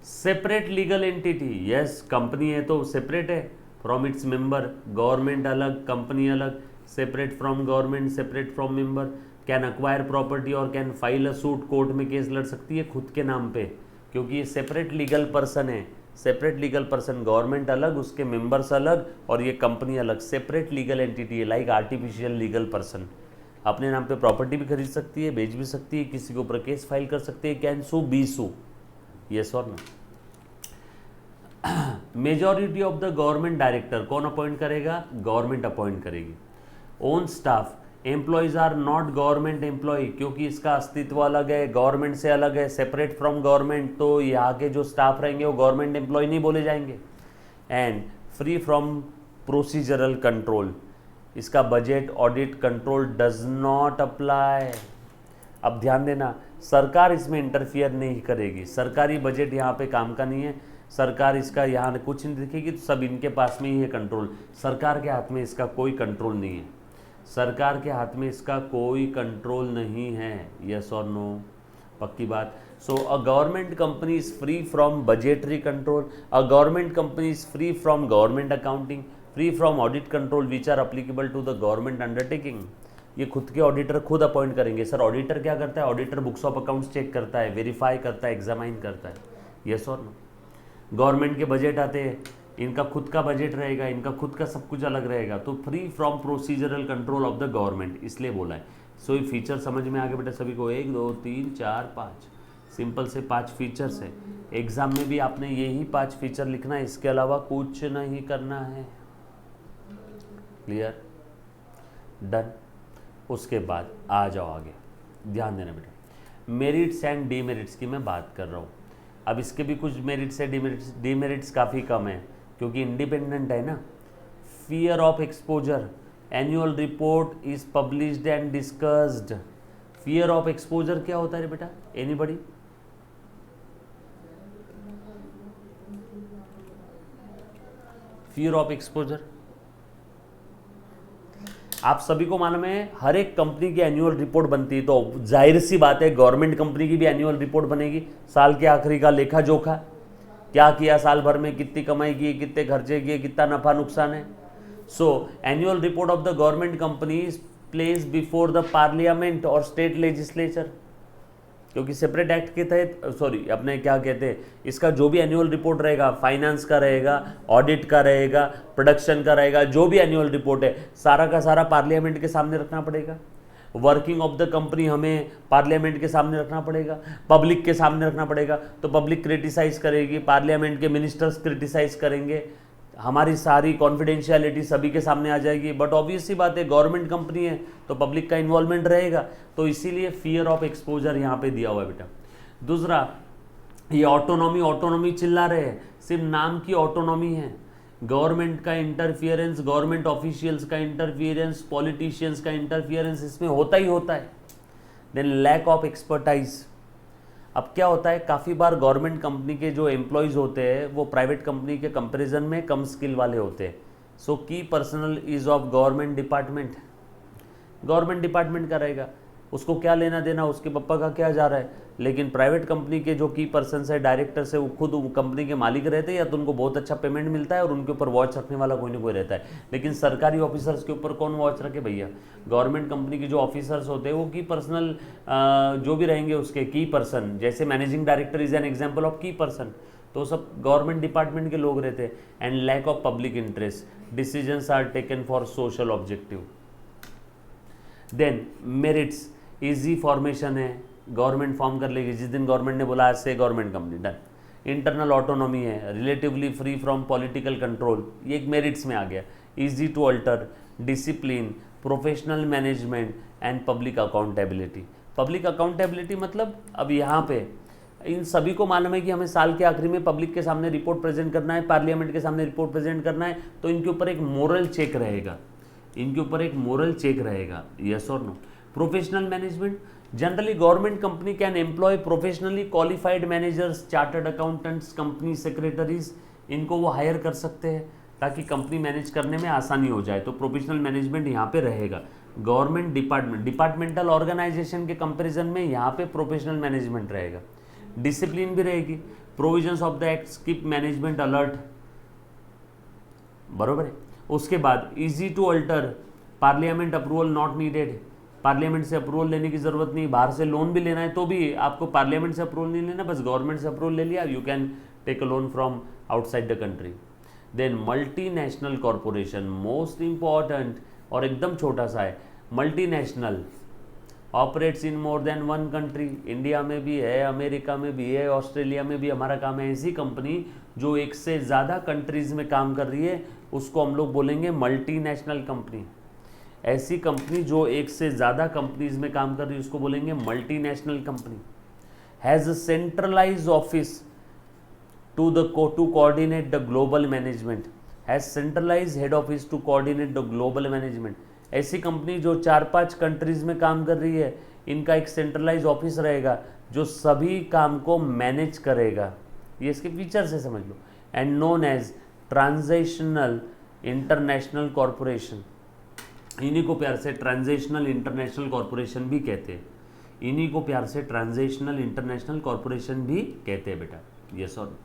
separate legal entity. Yes, company है तो सेपरेट है फ्रॉम इट्स मेंबर, गवर्नमेंट अलग, कंपनी अलग, separate from government, separate from member, can acquire property और can file a suit, court में केस लड़ सकती है खुद के नाम पे, क्योंकि ये सेपरेट लीगल पर्सन है। सेपरेट लीगल पर्सन, गवर्नमेंट अलग, उसके मेंबर्स अलग, और ये कंपनी अलग, सेपरेट लीगल एंटिटी है, लाइक आर्टिफिशियल लीगल पर्सन। अपने नाम पे प्रॉपर्टी भी खरीद सकती है, बेच भी सकती है, किसी के ऊपर केस फाइल कर सकती है, can sue be sue, yes और no? Majority of the government director कौन अपॉइंट करेगा? गवर्नमेंट अपॉइंट करेगी। Own staff, employees are not government employ, क्योंकि इसका अस्तित्व अलग है, गवर्नमेंट से अलग है, सेपरेट फ्रॉम गवर्नमेंट, तो यहाँ के जो स्टाफ रहेंगे वो गवर्नमेंट एम्प्लॉय नहीं बोले जाएंगे। And free from procedural control, इसका budget audit control does not apply. अब ध्यान देना, सरकार इसमें इंटरफियर नहीं करेगी, सरकारी बजट यहाँ पे काम का नहीं है, सरकार इसका यहाँ कुछ नहीं दिखेगी, तो सब इनके पास में ही है कंट्रोल। सरकार के हाथ में इसका कोई कंट्रोल नहीं है, सरकार के हाथ में इसका कोई कंट्रोल नहीं है, यस और नो? पक्की बात। So a government company is free from budgetary control, a government company is free from government accounting, free from audit control which are applicable to the government undertaking. ये खुद के auditor खुद appoint करेंगे। Sir auditor क्या करता है? Auditor books of accounts check करता है, वेरीफाई करता है, एग्जामाइन करता है। यस और नो? गवर्नमेंट के बजट आते हैं, इनका खुद का बजट रहेगा, इनका खुद का सब कुछ अलग रहेगा, तो free from procedural control of the government, इसलिए बोला है। सो ये फीचर समझ में आ गए बेटा सभी को? 1 2 3 4 5 सिंपल से 5 फीचर्स है। एग्जाम में भी आपने यही 5 फीचर लिखना है, इसके अलावा कुछ नहीं करना है। क्लियर? डन। उसके बाद आ जाओ आगे, ध्यान देना बेटा, मेरिट्स एंड डीमेरिट्स की मैं बात कर रहा हूँ। अब इसके भी कुछ मेरिट्स है, डीमेरिट्स काफ़ी कम है क्योंकि इंडिपेंडेंट है ना। Fear of exposure, annual report is published and discussed. Fear of exposure क्या होता है बेटा? एनीबडी? फियर ऑफ एक्सपोजर आप सभी को मालूम है, हर एक कंपनी की एनुअल रिपोर्ट बनती है, तो जाहिर सी बात है गवर्नमेंट कंपनी की भी एनुअल रिपोर्ट बनेगी। साल के आखिरी का लेखा जोखा, क्या किया साल भर में, कितनी कमाई की, कितने खर्चे किए, कितना नफा नुकसान है। सो annual report of the government company is place before the parliament और स्टेट लेजिस्लेचर, क्योंकि सेपरेट एक्ट के तहत, सॉरी अपने क्या कहते हैं, इसका जो भी एनुअल रिपोर्ट रहेगा, फाइनेंस का रहेगा, ऑडिट का रहेगा, प्रोडक्शन का रहेगा, जो भी एनुअल रिपोर्ट है सारा का सारा पार्लियामेंट के सामने रखना पड़ेगा। वर्किंग ऑफ द कंपनी हमें पार्लियामेंट के सामने रखना पड़ेगा, पब्लिक के सामने रखना पड़ेगा, तो पब्लिक क्रिटिसाइज करेगी, पार्लियामेंट के मिनिस्टर्स क्रिटिसाइज करेंगे, हमारी सारी कॉन्फिडेंशियलिटी सभी के सामने आ जाएगी। बट ऑब्वियस सी बात है गवर्नमेंट कंपनी है तो पब्लिक का इन्वॉल्वमेंट रहेगा, तो इसीलिए फियर ऑफ एक्सपोजर यहाँ पे दिया हुआ है बेटा। दूसरा, ये ऑटोनॉमी चिल्ला रहे हैं, सिर्फ नाम की ऑटोनॉमी है। गवर्नमेंट का इंटरफियरेंस, गवर्नमेंट ऑफिशियल्स का इंटरफियरेंस, पॉलिटिशियंस का इंटरफियरेंस इसमें होता ही होता है। Then lack of expertise. अब क्या होता है, काफ़ी बार गवर्नमेंट कंपनी के जो एम्प्लॉयज़ होते हैं वो प्राइवेट कंपनी के कंपैरिजन में कम स्किल वाले होते हैं। सो की personal is of government department का रहेगा, उसको क्या लेना देना, उसके पापा का क्या जा रहा है। लेकिन प्राइवेट कंपनी के जो की पर्सन है, डायरेक्टर से, वो खुद कंपनी के मालिक रहते हैं या तो उनको बहुत अच्छा पेमेंट मिलता है और उनके ऊपर वॉच रखने वाला कोई ना कोई रहता है। लेकिन सरकारी ऑफिसर्स के ऊपर कौन वॉच रखे भैया? गवर्नमेंट कंपनी के जो ऑफिसर्स होते हैं वो की पर्सनल जो भी रहेंगे उसके की पर्सन, जैसे managing director is an example of key person, तो सब गवर्नमेंट डिपार्टमेंट के लोग रहते हैं। And lack of public interest, decisions are taken for social objective. Then merits, easy formation है, गवर्नमेंट फॉर्म कर लेगी जिस दिन गवर्नमेंट ने बोला आज से government company, done. Internal autonomy है, relatively free from political control, ये एक मेरिट्स में आ गया। Easy to alter, discipline, professional management and public accountability. Public accountability मतलब अब यहाँ पे इन सभी को मालूम है कि हमें साल के आखिरी में पब्लिक के सामने रिपोर्ट प्रेजेंट करना है, पार्लियामेंट के सामने रिपोर्ट प्रेजेंट करना है, तो इनके ऊपर एक मोरल चेक रहेगा, यस और no. Professional management, generally government company can employ professionally qualified managers, chartered accountants, company secretaries, इनको वो हायर कर सकते हैं ताकि कंपनी मैनेज करने में आसानी हो जाए, तो प्रोफेशनल मैनेजमेंट यहाँ पे रहेगा। गवर्नमेंट डिपार्टमेंटल ऑर्गेनाइजेशन के कंपैरिजन में यहाँ पे प्रोफेशनल मैनेजमेंट रहेगा। डिसिप्लिन भी रहेगी, provisions of the act keep management alert, बरोबर है। उसके बाद easy to alter, parliament approval not needed, parliament से अप्रूवल लेने की जरूरत नहीं। बाहर से लोन भी लेना है तो भी आपको पार्लियामेंट से अप्रूवल नहीं लेना, बस गवर्नमेंट से अप्रूवल ले लिया, you can take a loan from outside the country. Then multinational corporation, most important और एकदम छोटा सा है, multinational operates in more than one country. India में भी है, अमेरिका में भी है, ऑस्ट्रेलिया में भी हमारा काम है। ऐसी कंपनी जो एक से ज़्यादा कंट्रीज़ में काम कर रही है उसको हम लोग बोलेंगे मल्टीनेशनल कंपनी। ऐसी कंपनी जो एक से ज़्यादा कंपनीज में काम कर रही है उसको बोलेंगे multinational company. Has a centralised office to coordinate the global management, has centralised head office to coordinate the global management. ऐसी कंपनी जो 4-5 कंट्रीज में काम कर रही है, इनका एक सेंट्रलाइज ऑफिस रहेगा जो सभी काम को मैनेज करेगा। ये इसके फीचर्स है, समझ लो। And known as transitional international corporation, इन्हीं को प्यार से ट्रांजिशनल इंटरनेशनल कॉरपोरेशन भी कहते हैं। इन्हीं को प्यार से ट्रांजिशनल इंटरनेशनल कॉरपोरेशन भी कहते हैं बेटा, यस और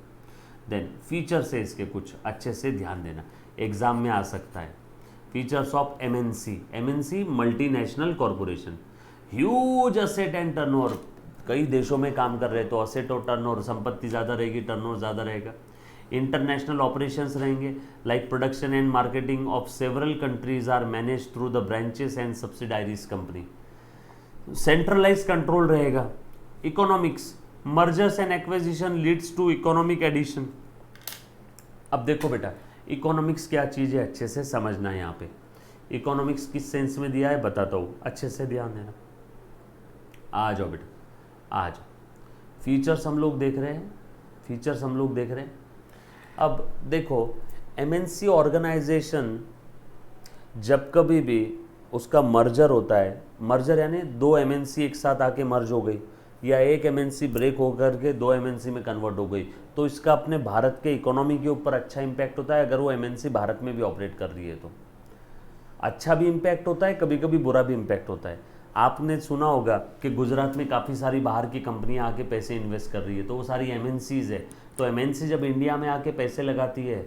देन फीचर्स है इसके कुछ अच्छे से ध्यान देना, एग्जाम में आ सकता है। Features of MNC, MNC multinational corporation, huge asset and turnover, कई देशों में काम कर रहे हैं तो असेट और टर्नओवर, संपत्ति ज़्यादा रहेगी, टर्नओवर ज़्यादा रहेगा। इंटरनेशनल ऑपरेशंस रहेंगे, like production and marketing of several countries are manage through the branches and subsidiaries company. Centralize control रहेगा। Economics, mergers and acquisition leads to economic addition. अब देखो बेटा इकोनॉमिक्स क्या चीज़ है अच्छे से समझना है। यहाँ पे इकोनॉमिक्स किस सेंस में दिया है बताता हूँ, अच्छे से ध्यान देना। आ जाओ बेटा, आ जाओ। फीचर्स हम लोग देख रहे हैं, फीचर्स हम लोग देख रहे हैं। अब देखो एमएनसी ऑर्गेनाइजेशन जब कभी भी उसका मर्जर होता है, मर्जर यानी दो एमएनसी एक साथ आके मर्ज हो गई, या एक एमएनसी ब्रेक होकर के दो एमएनसी में कन्वर्ट हो गई, तो इसका अपने भारत के इकोनॉमी के ऊपर अच्छा इम्पैक्ट होता है। अगर वो एमएनसी भारत में भी ऑपरेट कर रही है तो अच्छा भी इम्पैक्ट होता है, कभी कभी बुरा भी इम्पैक्ट होता है। आपने सुना होगा कि गुजरात में काफ़ी सारी बाहर की कंपनियां आके पैसे इन्वेस्ट कर रही है, तो वो सारी एमएनसीज है। तो एमएनसी जब इंडिया में आके पैसे लगाती है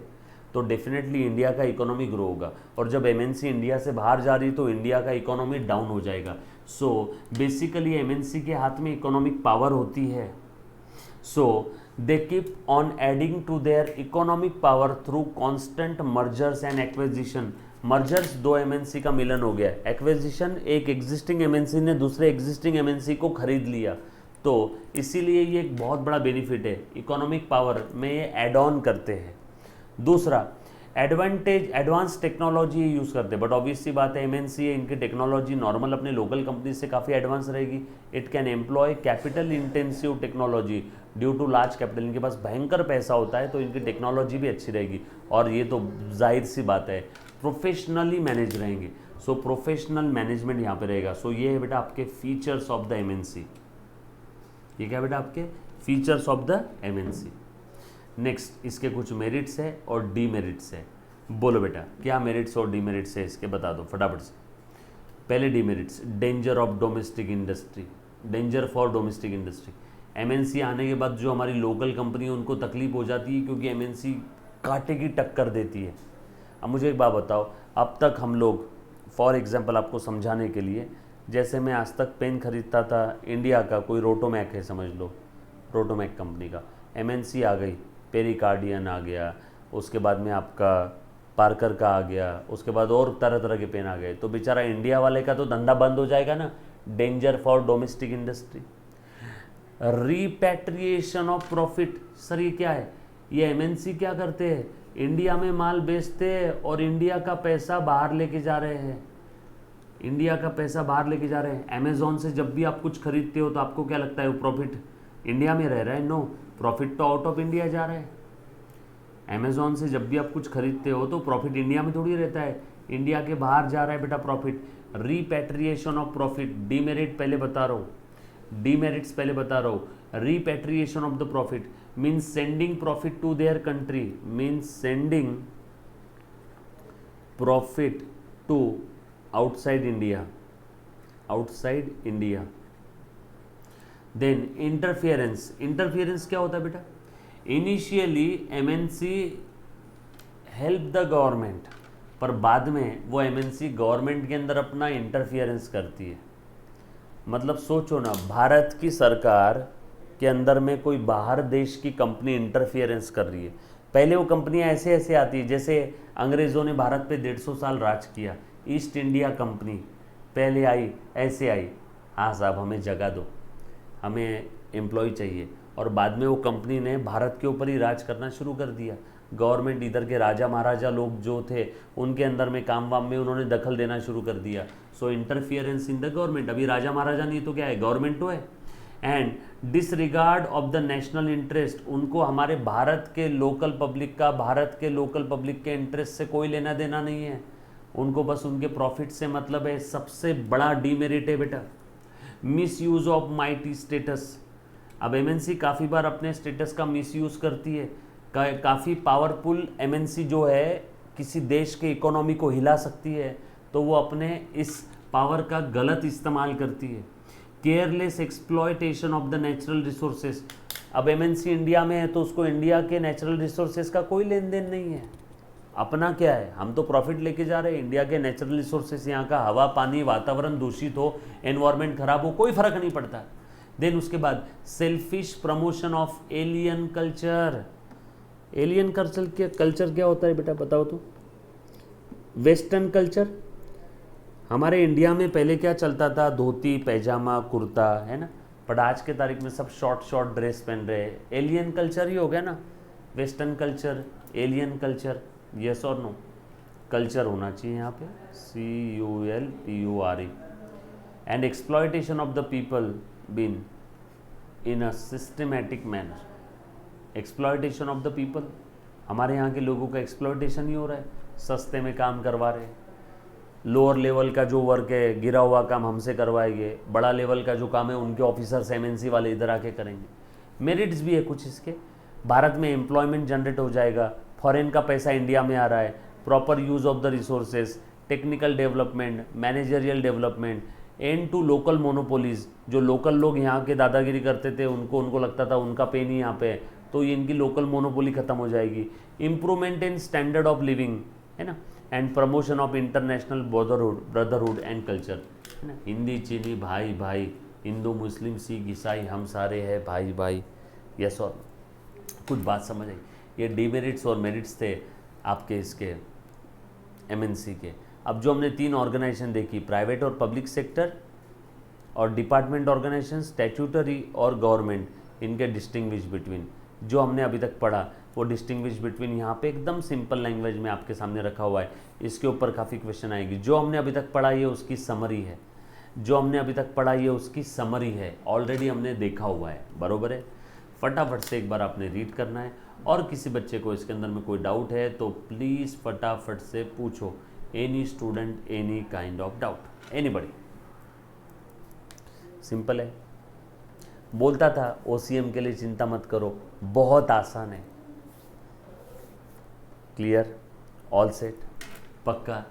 तो डेफिनेटली इंडिया का इकोनॉमी ग्रो होगा, और जब एमएनसी इंडिया से बाहर जा रही है तो इंडिया का इकोनॉमी डाउन हो जाएगा। सो बेसिकली एमएनसी के हाथ में इकोनॉमिक पावर होती है। So they keep on adding to their economic power through constant mergers and acquisition. Mergers दो एमएनसी का मिलन हो गया, एक्विजिशन एक एग्जिस्टिंग एमएनसी ने दूसरे एग्जिस्टिंग एमएनसी को खरीद लिया, तो इसीलिए ये एक बहुत बड़ा बेनिफिट है। इकोनॉमिक पावर में ये एड ऑन करते हैं। दूसरा एडवांटेज, एडवांस टेक्नोलॉजी यूज़ करते हैं, बट ऑब्वियस सी बात है एमएनसी है, इनकी टेक्नोलॉजी नॉर्मल अपने लोकल कंपनी से काफ़ी एडवांस रहेगी। It can employ capital intensive technology due to large capital, इनके पास भयंकर पैसा होता है तो इनकी टेक्नोलॉजी भी अच्छी रहेगी, और ये तो जाहिर सी बात है प्रोफेशनली मैनेज रहेंगे। सो प्रोफेशनल मैनेजमेंट यहाँ पे रहेगा। सो ये है बेटा आपके फीचर्स ऑफ द एमएनसी। ये क्या बेटा आपके features of the MNC. Next इसके कुछ मेरिट्स है और डीमेरिट्स है। बोलो बेटा क्या मेरिट्स और डीमेरिट्स है इसके बता दो फटाफट से। पहले demerits, danger of domestic industry, danger for domestic industry. MNC आने के बाद जो हमारी लोकल कंपनी है उनको तकलीफ हो जाती है, क्योंकि एमएनसी कांटे की टक्कर देती है। अब मुझे एक बात बताओ, अब तक हम लोग फॉर एग्जांपल आपको समझाने के लिए, जैसे मैं आज तक पेन खरीदता था इंडिया का, कोई रोटोमैक है समझ लो, रोटोमैक कंपनी का, एमएनसी आ गई, पेरिकार्डियन आ गया, उसके बाद में आपका पार्कर का आ गया, उसके बाद और तरह तरह के पेन आ गए, तो बेचारा इंडिया वाले का तो धंधा बंद हो जाएगा ना। Danger for domestic industry. Repatriation of profit, sir ये क्या है? ये एमएनसी क्या करते हैं, इंडिया में माल बेचते हैं और इंडिया का पैसा बाहर लेके जा रहे हैं, इंडिया का पैसा बाहर लेके जा रहे हैं। अमेजोन से जब भी आप कुछ खरीदते हो तो आपको क्या लगता है वो प्रॉफिट इंडिया में रह रहा है? नो, प्रॉफिट तो आउट ऑफ इंडिया जा रहा है। अमेजोन से जब भी आप कुछ खरीदते हो तो प्रॉफिट इंडिया में थोड़ी रहता है, इंडिया के बाहर जा रहा है बेटा profit. Repatriation of profit, demerit पहले बता रहा हूँ, डीमेरिट्स पहले बता रहा हूँ। Repatriation of the profit means sending profit to their country, means sending profit to outside India, outside India. Then interference, interference क्या होता है बेटा? Initially MNC help the government, पर बाद में वो एमएनसी गवर्नमेंट के अंदर अपना इंटरफियरेंस करती है। मतलब सोचो ना, भारत की सरकार के अंदर में कोई बाहर देश की कंपनी इंटरफियरेंस कर रही है। पहले वो कंपनियां ऐसे ऐसे आती है, जैसे अंग्रेज़ों ने भारत पे 150 साल राज किया, ईस्ट इंडिया कंपनी पहले आई, ऐसे आई, हाँ साहब हमें जगह दो, हमें एम्प्लॉय चाहिए, और बाद में वो कंपनी ने भारत के ऊपर ही राज करना शुरू कर दिया। गवर्नमेंट इधर के राजा महाराजा लोग जो थे उनके अंदर में काम वाम में उन्होंने दखल देना शुरू कर दिया। सो इंटरफियरेंस इन द गवर्नमेंट, अभी राजा महाराजा नहीं तो क्या है, गवर्नमेंट तो है। And disregard of the national interest, उनको हमारे भारत के लोकल पब्लिक का, भारत के लोकल पब्लिक के इंटरेस्ट से कोई लेना देना नहीं है, उनको बस उनके प्रॉफिट से मतलब है। सबसे बड़ा डीमेरिट है बेटा miss use of mighty status. अब एमएनसी काफ़ी बार अपने स्टेटस का मिस यूज़ करती है। काफ़ी पावरफुल एमएनसी जो है किसी देश के इकोनॉमी को हिला सकती है, तो वो अपने इस पावर का गलत इस्तेमाल करती है। Careless exploitation of the natural resources. अब एमएनसी इंडिया में है तो उसको इंडिया के नेचुरल रिसोर्सेज का कोई लेन देन नहीं है, अपना क्या है, हम तो प्रॉफिट लेके जा रहे हैं। इंडिया के नेचुरल रिसोर्सेज, यहाँ का हवा पानी वातावरण दूषित हो, एनवायरमेंट खराब हो, कोई फर्क नहीं पड़ता। देन उसके बाद selfish promotion of alien culture. Alien culture क्या होता है बेटा बताओ तो? Western culture. हमारे इंडिया में पहले क्या चलता था, धोती पैजामा कुर्ता, है ना, बट आज के तारीख में सब शॉर्ट ड्रेस पहन रहे हैं। एलियन कल्चर ही हो गया ना, western culture, alien culture, yes और नो? कल्चर होना चाहिए यहाँ पे, CULTURE। And exploitation of the people been in a systematic manner. Exploitation of the people, हमारे यहाँ के लोगों का एक्सप्लॉयटेशन ही हो रहा है, सस्ते में काम करवा रहे हैं। लोअर लेवल का जो वर्क है, गिरा हुआ काम हमसे करवाएंगे, बड़ा लेवल का जो काम है उनके ऑफिसर्स MNC वाले इधर आके करेंगे। मेरिट्स भी है कुछ इसके, भारत में एम्प्लॉयमेंट जनरेट हो जाएगा, फॉरेन का पैसा इंडिया में आ रहा है, proper use of the resources, technical development, managerial development, and to local monopolies. जो लोकल लोग यहाँ के दादागिरी करते थे, उनको लगता था उनका पे नहीं यहाँ पे है, तो ये इनकी लोकल मोनोपोली खत्म हो जाएगी। Improvement in standard of living, है ना, and promotion of international brotherhood and culture, है ना। हिंदी चीनी भाई भाई, हिंदू मुस्लिम सिख ईसाई हम सारे हैं भाई भाई, यस और कुछ बात समझ आई? ये डीमेरिट्स और मेरिट्स थे आपके इसके MNC के। अब जो हमने 3 ऑर्गेनाइजेशन देखी, प्राइवेट और पब्लिक सेक्टर और डिपार्टमेंट ऑर्गेनाइजेशन, स्टैट्यूटरी और गवर्नमेंट, इनके डिस्टिंग्विश बिटवीन जो हमने अभी तक पढ़ा, वो डिस्टिंग्विश बिटवीन यहाँ पे एकदम सिंपल लैंग्वेज में आपके सामने रखा हुआ है। इसके ऊपर काफ़ी क्वेश्चन आएगी। जो हमने अभी तक पढ़ा ये उसकी समरी है, जो हमने अभी तक पढ़ा ये उसकी समरी है, ऑलरेडी हमने देखा हुआ है, बरोबर है। फटाफट से एक बार आपने रीड करना है, और किसी बच्चे को इसके अंदर में कोई डाउट है तो प्लीज़ फटाफट से पूछो। Any student, any kind of doubt, anybody. Simple है। बोलता था OCM के लिए चिंता मत करो, बहुत आसान है। क्लियर? All set? पक्का?